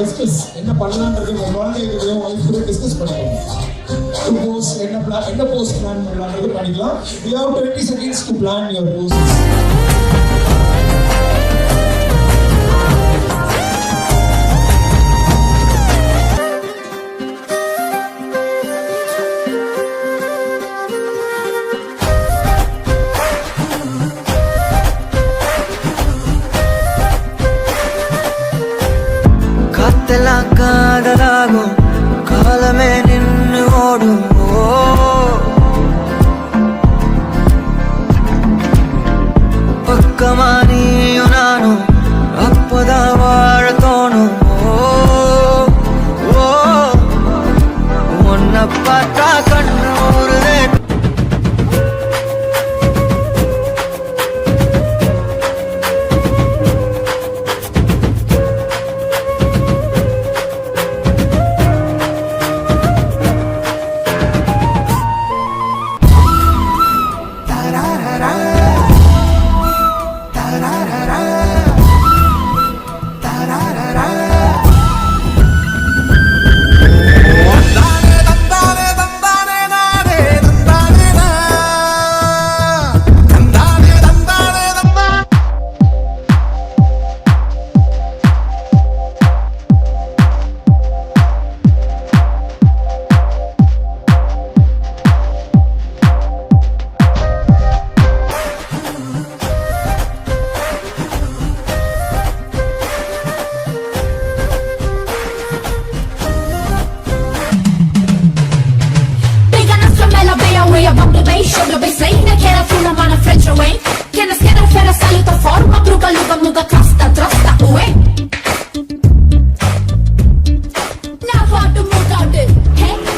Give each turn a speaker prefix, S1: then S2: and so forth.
S1: Discuss என்ன பண்ணலான்றது உங்க குழந்தைகளையும் ஒய்ஃப் கூட டிஸ்கஸ் பண்ணிக்கோங்க. என்ன போஸ்ட் பிளான் பண்ணலான்றது பண்ணிக்கலாம். You have 20 seconds to plan your poses.
S2: காதலாகும் காலமே நின்று ஓடும் பக்கமான